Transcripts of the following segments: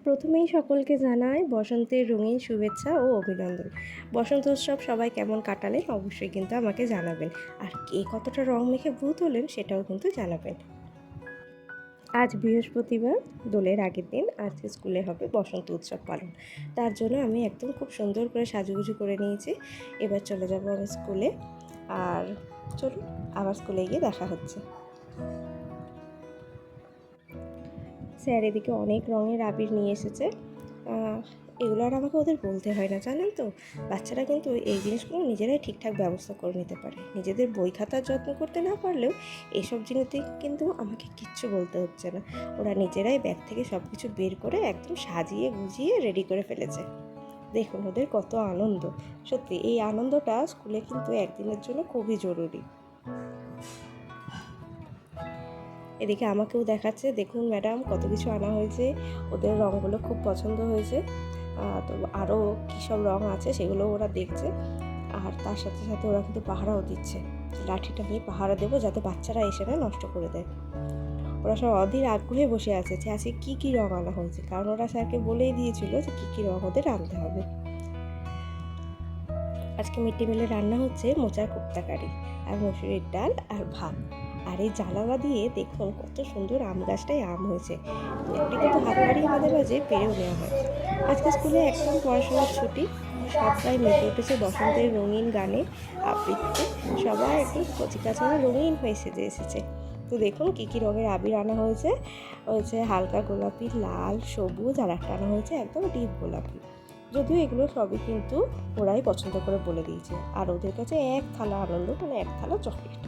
প্রথমেই সকলকে জানাই বসন্তের রঙিন শুভেচ্ছা ও অভিনন্দন। বসন্ত উৎসব সবাই কেমন কাটালেন অবশ্যই কিন্তু আমাকে জানাবেন। আর কে কতটা রং মেখে ভূত হলেন সেটাও কিন্তু জানাবেন। আজ বৃহস্পতিবার, দোলের আগের দিন। আজকে স্কুলে হবে বসন্ত উৎসব পালন। তার জন্য আমি একদম খুব সুন্দর করে সাজুগুজু করে নিয়েছি। এবার চলে যাব আমি স্কুলে। আর চলুন আবার স্কুলে গিয়ে দেখা হচ্ছে। স্যার এদিকে অনেক রঙের আবির নিয়ে এসেছে। এগুলো আর আমাকে ওদের বলতে হয় না, জানেন তো। বাচ্চারা কিন্তু এই জিনিসগুলো নিজেরাই ঠিকঠাক ব্যবস্থা করে নিতে পারে। নিজেদের বই খাতার যত্ন করতে না পারলেও এসব জিনিসে কিন্তু আমাকে কিচ্ছু বলতে হচ্ছে না। ওরা নিজেরাই ব্যাগ থেকে সব কিছু বের করে একদম সাজিয়ে গুজিয়ে রেডি করে ফেলেছে। দেখুন ওদের কত আনন্দ। সত্যি এই আনন্দটা স্কুলে কিন্তু একদিনের জন্য খুবই জরুরি। এদিকে আমাকেও দেখাচ্ছে, দেখুন ম্যাডাম কত কিছু আনা হয়েছে। ওদের রঙগুলো খুব পছন্দ হয়েছে। তো আরও কী সব রঙ আছে সেগুলো ওরা দেখছে। আর তার সাথে সাথে ওরা কিন্তু পাহারাও দিচ্ছে। লাঠিটা নিয়ে পাহারা দেবো যাতে বাচ্চারা এসে না নষ্ট করে দেয়। ওরা সব অধীর আগ্রহে বসে আছে যে আজকে কী কী রঙ আনা হয়েছে, কারণ ওরা স্যারকে বলেই দিয়েছিল যে কী কী রঙ ওদের আনতে হবে। আজকে মিড ডে মিলে রান্না হচ্ছে মোচার কোপ্তা কারি আর মসুরির ডাল আর ভাত। আর এই জানালা দিয়ে দেখুন কত সুন্দর আম গাছটায় আম হয়েছে। তো একটি কিন্তু হাত বাড়িয়ে মাঝে মাঝে পেরেও নেওয়া হয়। আজকে স্কুলে একদম পড়াশোনার ছুটি। সবাই মেতে উঠেছে বসন্তের রঙিন গানে, আবৃত্তিতে। সবাই একদম কচি কাছাড়া রঙিন হয়ে সেজে এসেছে। তো দেখুন কী কী রঙের আবির আনা হয়েছে। হয়েছে হালকা গোলাপি, লাল, সবুজ, আর একটা আনা হয়েছে একদম ডিপ গোলাপি। যদিও এগুলো সবই কিন্তু ওরাই পছন্দ করে বলে দিয়েছে। আর ওদের কাছে এক থালা আনন্দ, মানে এক থালা চকলেট।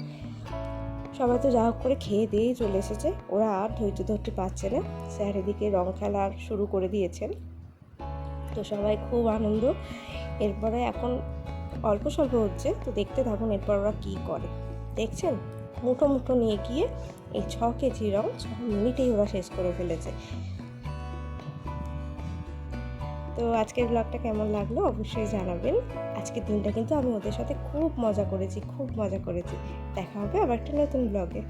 সবাই তো যা হোক করে খেয়ে দিয়েই চলে এসেছে। ওরা আর ধৈর্য ধরতে পারছে না। স্যার এদিকে রং খেলা শুরু করে দিয়েছেন। তো সবাই খুব আনন্দ। এরপরে এখন অল্প স্বল্প হচ্ছে, তো দেখতে থাকুন এরপর ওরা কী করে। দেখছেন মুঠো মুঠো নিয়ে গিয়ে এই 6 কেজি রং 6 মিনিটেই ওরা শেষ করে ফেলেছে। তো আজকের ব্লগটা কেমন লাগলো অবশ্যই জানাবেন। আজকের দিনটা কিন্তু আমি ওদের সাথে খুব মজা করেছি। দেখা হবে আবার একটা নতুন ব্লগে।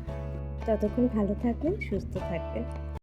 ততক্ষণ ভালো থাকবেন, সুস্থ থাকবেন।